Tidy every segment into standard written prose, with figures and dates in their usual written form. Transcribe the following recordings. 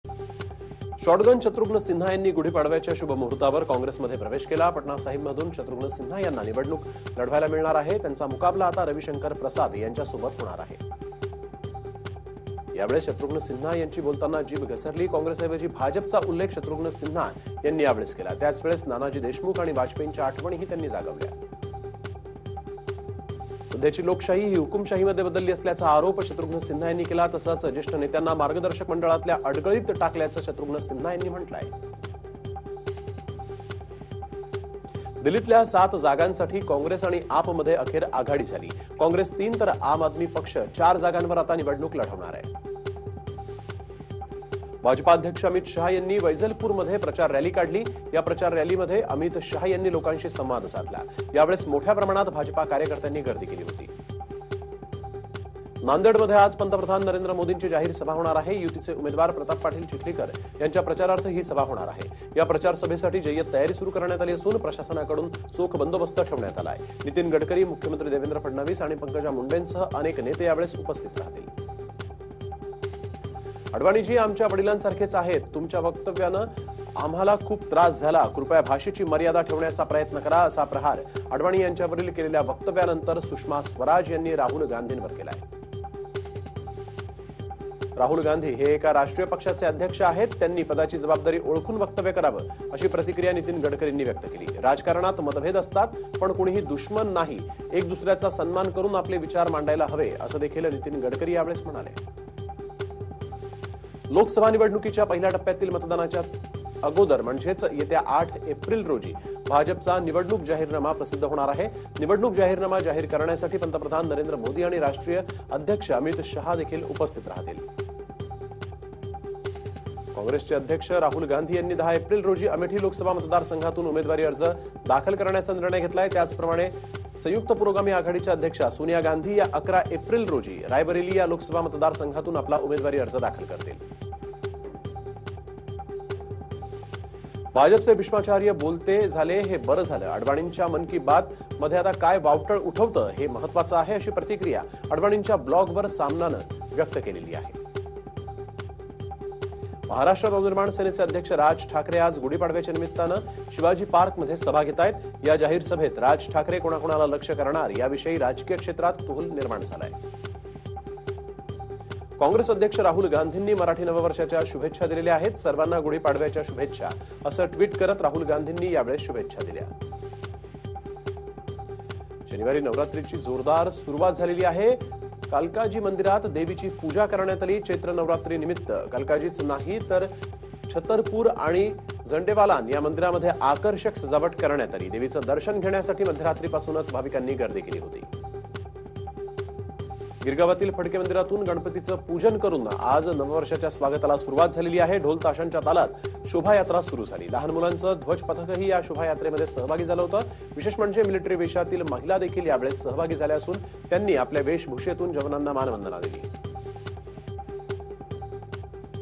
Shotgun Shatrughan Sinha यांनी गुढीपाडव्याच्या शुभ मुहूर्तावर काँग्रेसमध्ये प्रवेश केला। पटना साहिबमधून शत्रुघ्न सिन्हा यांना निवडणूक लढवायला मिळणार आहे। त्यांचा मुकाबला आता रविशंकर प्रसाद यांच्यासोबत होणार आहे। यावेळी शत्रुघ्न सिन्हा यांची बोलताना जीभ घसरली। काँग्रेसऐवजी भाजपचा उल्लेख शत्रुघ्न सिन्हा यांनी यावेळेस केला। त्याच वेळेस नानाजी देशमुख आणि वाजपेयींच्या आठवणीही त्यांनी जागवल्या। सध्याची लोकशाही ही हुकुमशाहीमध्ये बदलली असल्याचा आरोप शत्रुघ्न सिन्हा यांनी केला। तसंच ज्येष्ठ नेत्यांना मार्गदर्शक मंडळातल्या अडगळीत टाकल्याचं शत्रुघ्न सिन्हा यांनी म्हटलंय। दिल्लीतल्या 7 जागांसाठी काँग्रेस आणि आपमध्ये अखेर आघाडी झाली। काँग्रेस 3 तर आम आदमी पक्ष 4 जागांवर आता निवडणूक लढवणार आहे। भाजपा अध्यक्ष अमित शहा यांनी वैजलपूरमध्ये प्रचार रॅली काढली। या प्रचार रॅलीमध्ये अमित शहा यांनी लोकांशी संवाद साधला। यावेळेस मोठ्या प्रमाणात भाजपा कार्यकर्त्यांनी गर्दी केली होती। नांदेडमध्ये आज पंतप्रधान नरेंद्र मोदींची जाहीर सभा होणार आहे। युतीचे उमेदवार प्रताप पाटील चिखलीकर यांच्या प्रचारार्थ ही सभा होणार आहे। या प्रचार सभेसाठी जय्यत तयारी सुरू करण्यात आली असून प्रशासनाकडून चोख बंदोबस्त ठेवण्यात आला आहे। नितीन गडकरी, मुख्यमंत्री देवेंद्र फडणवीस आणि पंकजा मुंडेंसह अनेक नेते यावेळेस उपस्थित राहतील। अडवाणीजी आमच्या वडिलांसारखेच आहेत। तुमच्या वक्तव्यानं आम्हाला खूप त्रास झाला। कृपया भाषेची मर्यादा ठेवण्याचा प्रयत्न करा, असा प्रहार अडवाणी यांच्यावरील केलेल्या वक्तव्यानंतर सुषमा स्वराज यांनी राहुल गांधींवर केलाय। राहुल गांधी हे एका राष्ट्रीय पक्षाचे अध्यक्ष आहेत। त्यांनी पदाची जबाबदारी ओळखून वक्तव्य करावं, अशी प्रतिक्रिया नितीन गडकरींनी व्यक्त केली। राजकारणात मतभेद असतात, पण कोणीही दुश्मन नाही। एक दुसऱ्याचा सन्मान करून आपले विचार मांडायला हवे, असं देखील नितीन गडकरी यावेळेस म्हणाले। लोकसभा निवडणुकीच्या पहिल्या टप्प्यातील मतदानाच्या अगोदर म्हणजेच येत्या 8 एप्रिल रोजी भाजपचा निवडणूक जाहीरनामा प्रसिद्ध होणार आहे। निवडणूक जाहीरनामा जाहीर करण्यासाठी पंतप्रधान नरेंद्र मोदी आणि राष्ट्रीय अध्यक्ष अमित शहा देखील उपस्थित राहतील। काँग्रेसचे अध्यक्ष राहुल गांधी यांनी 10 एप्रिल रोजी अमेठी लोकसभा मतदारसंघातून उमेदवारी अर्ज दाखल करण्याचा निर्णय घेतलाय। त्याचप्रमाणे संयुक्त पुरोगामी आघाडीच्या अध्यक्षा सोनिया गांधी या 11 एप्रिल रोजी रायबरेली या लोकसभा मतदारसंघातून आपला उमेदवारी अर्ज दाखल करतील। भाजपचे भीष्माचार्य बोलते झाले हे बरं झालं। अडवाणींच्या मन की बात मध्ये आता काय वावटळ उठवतं हे महत्वाचं आहे, अशी प्रतिक्रिया अडवाणींच्या ब्लॉगवर सामनानं व्यक्त केलेली आहे। महाराष्ट्र नवनिर्माण सेनेचे अध्यक्ष राज ठाकरे आज गुढीपाडव्याच्या निमित्तानं शिवाजी पार्कमध्ये सभा घेत आहेत। या जाहीर सभेत राज ठाकरे कोणाकोणाला लक्ष्य करणार याविषयी राजकीय क्षेत्रात तोल निर्माण झालाय। काँग्रेस अध्यक्ष राहुल गांधींनी मराठी नववर्षाच्या शुभेच्छा दिलेल्या आहेत। सर्वांना गुढीपाडव्याच्या शुभेच्छा, असं ट्विट करत राहुल गांधींनी यावेळी शुभेच्छा दिल्या। शनिवारी नवरात्रीची जोरदार सुरुवात झालेली आहे। कालकाजी मंदिरात देवीची पूजा करण्यात आली। चैत्र नवरात्री निमित्त कालकाजीच नाही तर छतरपूर आणि झंडेवालान या मंदिरामध्ये आकर्षक सजावट करण्यात आली। देवीचं दर्शन घेण्यासाठी मध्यरात्रीपासूनच भाविकांनी गर्दी केली होती। गिरगावातील फडके मंदिरातून गणपतीचं पूजन करून आज नववर्षाच्या स्वागताला सुरुवात झालेली आहे। ढोल ताशांच्या तालात शोभायात्रा सुरू झाली। लहान मुलांचं ध्वज पथकही या शोभायात्रेमध्ये सहभागी झालं होतं। विशेष म्हणजे मिलिटरी वेशातील महिला देखील यावेळेस सहभागी झाल्या असून त्यांनी आपल्या वेशभूषेतून जवानांना मानवंदना दिली।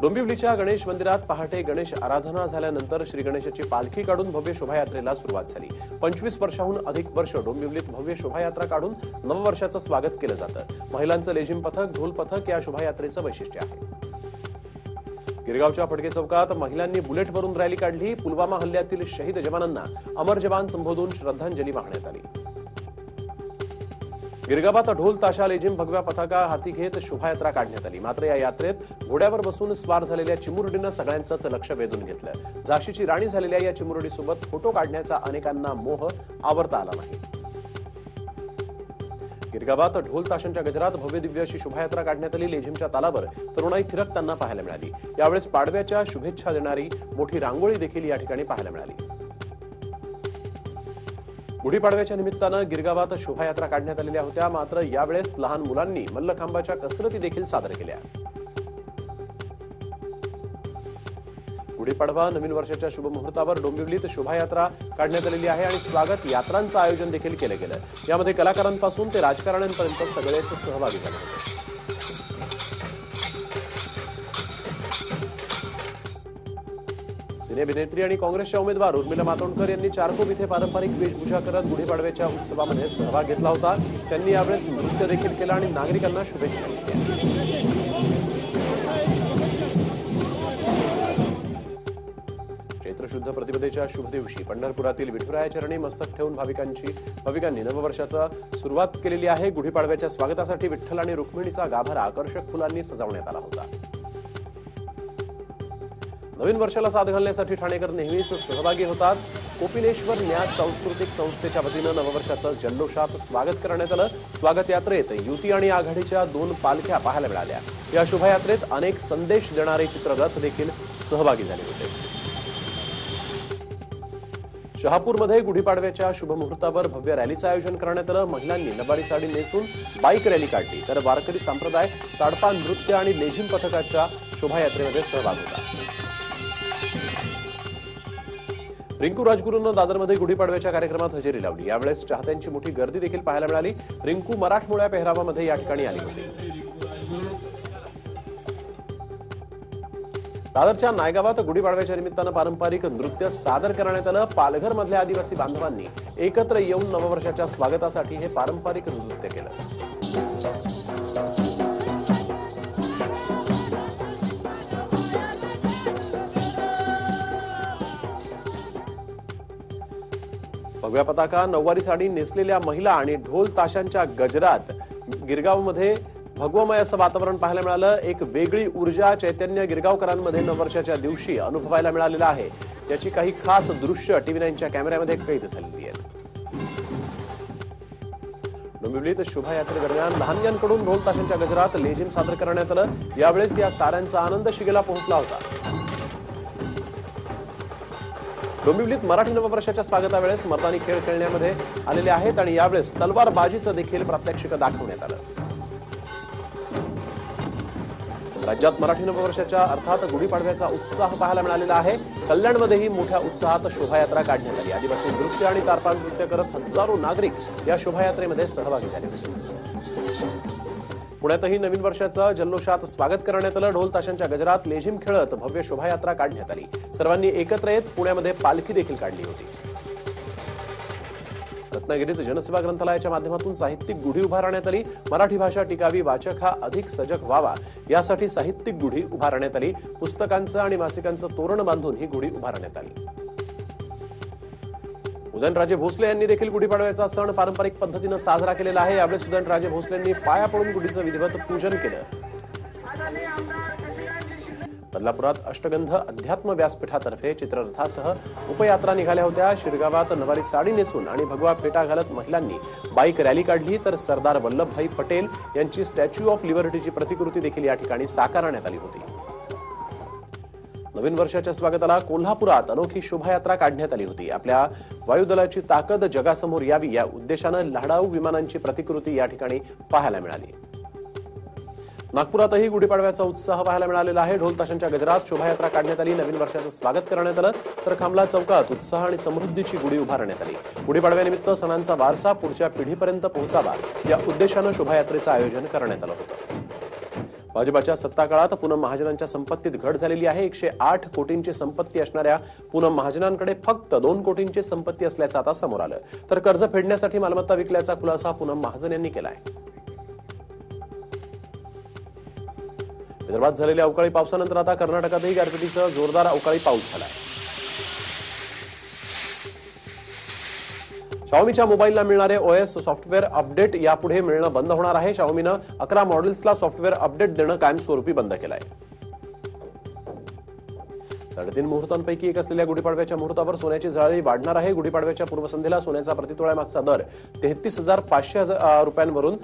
डोंबिवलीच्या गणेश मंदिरात पहाटे गणेश आराधना झाल्यानंतर श्री गणेशाची पालखी काढून भव्य शोभायात्रेला सुरुवात झाली। 25 वर्षांहून अधिक वर्ष डोंबिवलीत भव्य शोभायात्रा काढून नववर्षाचं स्वागत केलं जातं। महिलांचं लेझिम पथक, ढोल पथक या शोभायात्रेचं वैशिष्ट्य आहे। गिरगावच्या फडके चौकात महिलांनी बुलेटवरून रॅली काढली। पुलवामा हल्ल्यातील शहीद जवानांना अमर जवान संबोधून श्रद्धांजली वाहण्यात आली। गिरगावात ढोल ताशा लेझिम भगव्या पताका हाती घेत शोभायात्रा काढण्यात आली। मात्र या यात्रेत घोड्यावर बसून स्वार झालेल्या चिमुरडीनं सगळ्यांचंच लक्ष वेधून घेतलं। झाशीची राणी झालेल्या या चिमुरडीसोबत फोटो काढण्याचा अनेकांना मोह आवरता आला नाही। गिरगावात ढोल ताशांच्या गजरात भव्य दिव्य अशी शोभायात्रा काढण्यात आली। लेझिमच्या तालावर तरुणाई थिरकताना पाहायला मिळाली। यावेळेस पाडव्याच्या शुभेच्छा देणारी मोठी रांगोळी देखील या ठिकाणी पाहायला मिळाली। गुढीपाडव्याच्या निमित्तानं गिरगावात शोभायात्रा काढण्यात आलेल्या होत्या। मात्र यावेळेस लहान मुलांनी मल्लखांबाच्या कसरती देखील सादर केल्या। गुढीपाडवा नवीन वर्षाच्या शुभ मुहूर्तावर डोंबिवलीत शोभायात्रा काढण्यात आलेली आहे आणि स्वागत यात्रांचं आयोजन देखील केलं गेलं। यामध्ये कलाकारांपासून ते राजकारण्यांपर्यंत सगळेच सहभागी झाले होते। सिने अभिनेत्री आणि काँग्रेसच्या उमेदवार उर्मिला मातोंडकर यांनी चारकोप इथे पारंपरिक वेशभूषा करत गुढीपाडव्याच्या उत्सवामध्ये सहभाग घेतला होता। त्यांनी यावेळेस नृत्य देखील केलं आणि नागरिकांना शुभेच्छा दिल्या। चैत्र शुद्ध प्रतिपदेच्या शुभ दिवशी पंढरपुरातील विठुराया चरणी मस्तक ठेवून भाविकांनी नववर्षाचा सुरुवात केलेली आहे. गुढीपाडव्याच्या स्वागतासाठी विठ्ठल आणि रुक्मिणीचा गाभारा आकर्षक फुलांनी सजवण्यात आला होता. नवीन वर्षाला साथ घालण्यासाठी ठाणेकर नेहमीच सहभागी होतात. कोपिनेश्वर न्यास सांस्कृतिक संस्थेच्या वतीनं नववर्षाचं जल्लोषात स्वागत करण्यात आलं. स्वागत यात्रेत युती आणि आघाडीच्या 2 पालख्या पाहायला मिळाल्या. या शोभायात्रेत अनेक संदेश देणारे चित्ररथ देखील सहभागी झाले होते. शहापूरमध्ये गुढीपाडव्याच्या शुभमुहूर्तावर भव्य रॅलीचं आयोजन करण्यात आलं. महिलांनी नबारी साडी नेसून बाईक रॅली काढली, तर वारकरी संप्रदाय ताडपा नृत्य आणि लेझिम पथकाच्या शोभायात्रेमध्ये सहभाग होता. रिंकू राजगुरूंनं दादरमध्ये गुढीपाडव्याच्या कार्यक्रमात हजेरी लावली. यावेळेस चाहत्यांची मोठी गर्दी देखील पाहायला मिळाली. रिंकू मराठमोळ्या पेहरावामध्ये या ठिकाणी आली होती. दादरच्या नायगावात गुढीपाडव्याच्या निमित्तानं पारंपरिक नृत्य सादर करण्यात आलं. पालघरमधल्या आदिवासी बांधवांनी एकत्र येऊन नववर्षाच्या स्वागतासाठी हे पारंपरिक नृत्य केलं. भगव्या पताका, नऊवारी साडी नेसलेल्या महिला आणि ढोल ताशांच्या गजरात गिरगावमध्ये भगवमय असं वातावरण पाहायला मिळालं. एक वेगळी ऊर्जा, चैतन्य गिरगावकरांमध्ये नववर्षाच्या दिवशी अनुभवायला मिळालेलं आहे. याची काही खास दृश्य TV9च्या कॅमेऱ्यामध्ये कैद झालेली आहेत. डोंबिवलीत शोभायात्रेदरम्यान लहानग्यांकडून ढोल ताशांच्या गजरात लेझिम सादर करण्यात आलं. यावेळेस या साऱ्यांचा आनंद शिगेला पोहोचला होता. डोंबिवलीत मराठी नववर्षाच्या स्वागतावेळेस मर्दानी खेळ खेळण्यामध्ये आलेले आहेत आणि यावेळेस तलवारबाजीचं देखील प्रात्यक्षिक दाखवण्यात आलं. राज्यात मराठी नववर्षाच्या अर्थात गुढीपाडव्याचा उत्साह पाहायला मिळालेला आहे. कल्याणमध्येही मोठ्या उत्साहात शोभायात्रा काढण्यात आली. आदिवासी नृत्य आणि तारपा नृत्य करत हजारो नागरिक या शोभायात्रेमध्ये सहभागी झाले होते. पुण्यातही नवीन वर्षाचं जल्लोषात स्वागत करण्यात आलं. ढोल ताशांच्या गजरात लेझिम खेळत भव्य शोभायात्रा काढण्यात आली. सर्वांनी एकत्र येत पुण्यामध्ये पालखी देखील काढली होती. रत्नागिरीत जनसेवा ग्रंथालयाच्या माध्यमातून साहित्यिक गुढी उभारण्यात आली. मराठी भाषा टिकावी, वाचक हा अधिक सजग व्हावा यासाठी साहित्यिक गुढी उभारण्यात आली. पुस्तकांचं आणि मासिकांचं तोरण बांधून ही गुढी उभारण्यात आली. उदयनराजे भोसले यांनी देखील गुढीपाडव्याचा सण पारंपरिक पद्धतीनं साजरा केलेला आहे. यावेळेस उदयनराजे भोसलेंनी पाया पडून गुढीचं विधिवत पूजन केलं. बदलापुरात अष्टगंध अध्यात्म व्यासपीठातर्फे चित्ररथासह उपयात्रा निघाल्या होत्या. शिरगावात नवारी साडी नेसून आणि भगवा फेटा घालत महिलांनी बाईक रॅली काढली, तर सरदार वल्लभभाई पटेल यांची स्टॅच्यू ऑफ लिबर्टीची प्रतिकृती देखील या ठिकाणी साकारण्यात आली होती. नवीन वर्षाच्या स्वागताला कोल्हापुरात अनोखी शोभायात्रा काढण्यात आली होती. आपल्या वायुदलाची ताकद जगासमोर यावी या उद्देशानं लढाऊ विमानांची प्रतिकृती या ठिकाणी पाहायला मिळाली. नागपुरातही गुढीपाडव्याचा उत्साह पाहायला मिळालेला आहे. ढोल ताशांच्या गजरात शोभायात्रा काढण्यात आली. नवीन वर्षाचं स्वागत करण्यात आलं, तर खामला चौकात उत्साह आणि समृद्धीची गुढी उभारण्यात आली. गुढीपाडव्यानिमित्त सणांचा वारसा पुढच्या पिढीपर्यंत पोहोचावा या उद्देशानं शोभायात्रेचं आयोजन करण्यात आलं होतं. भाजपाच्या सत्ता काळात पूनम महाजनांच्या संपत्तीत घट झालेली आहे. 108 कोटींची संपत्ती असणाऱ्या पूनम महाजनांकडे फक्त 2 कोटींची संपत्ती असल्याचं आता समोर आलं. तर कर्ज फेडण्यासाठी मालमत्ता विकल्याचा खुलासा पूनम महाजन यांनी केलाय. विदर्भात झालेल्या अवकाळी पावसानंतर आता कर्नाटकातही गारपिटीसह जोरदार अवकाळी पाऊस झालाय. शाओमीच्या मोबाईलला मिळणारे OS सॉफ्टवेअर अपडेट यापुढे मिळणं बंद होणार आहे. शाओमीनं 11 मॉडेल्सला सॉफ्टवेअर अपडेट देणं कायमस्वरूपी बंद केलंय. 3.5 मुहूर्तांपैकी एक असलेल्या गुढीपाडव्याच्या मुहूर्तावर सोन्याची झळाळी वाढणार आहे. गुढीपाडव्याच्या पूर्वसंध्येला सोन्याचा प्रतितोळ्यामागचा दर 33,500 रुपयांवरून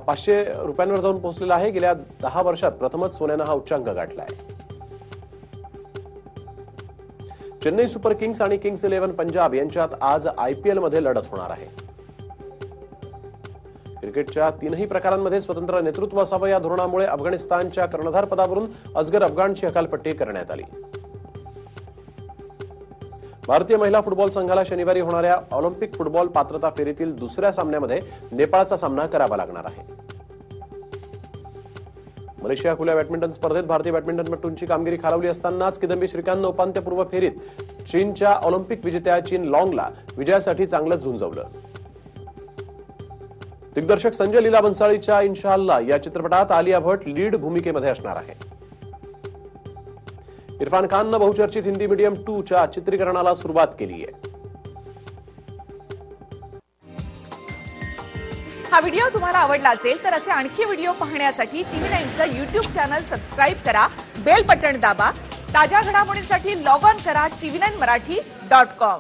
500 रुपयांवर जाऊन पोहोचलेला आहे. गेल्या 10 वर्षात प्रथमच सोन्यानं हा उच्चांक गाठला आहे. चेन्नई सुपर किंग्स आणि किंग्स 11 पंजाब यांच्यात आज IPL मध्ये लढत होणार आहे. क्रिकेटच्या 3ही प्रकारांमध्ये स्वतंत्र नेतृत्व असावं या धोरणामुळे अफगाणिस्तानच्या कर्णधार पदावरून असगर अफगाणची हकालपट्टी करण्यात आली. भारतीय महिला फुटबॉल संघाला शनिवारी होणाऱ्या ऑलिम्पिक फुटबॉल पात्रता फेरीतील दुसऱ्या सामन्यामध्ये नेपाळचा सामना करावा लागणार आहे. मलेशिया खुल्या बॅडमिंटन स्पर्धेत भारतीय बॅडमिंटनपटूंची कामगिरी खालावली असतानाच किदंबी श्रीकांतनं उपांत्यपूर्व फेरीत चीनच्या ऑलिम्पिक विजेत्या चीन लॉंगला विजयासाठी चांगलंच झुंजवलं. दिग्दर्शक संजय लीला बन्साळीच्या इन्शाअल्लाह या चित्रपटात आलिया भट्ट लीड भूमिकेमध्ये असणार आहे. इरफान खाननं बहुचर्चित हिंदी मीडियम 2च्या चित्रीकरणाला सुरुवात केली आहे. हा व्हिडिओ तुम्हाला आवडला असेल तर असे आणखी व्हिडिओ पाहण्यासाठी TV9चं YouTube चॅनल सबस्क्राइब करा, बेल बटन दाबा. ताज्या घडामोडींसाठी लॉग ऑन करा tv9marathi.com.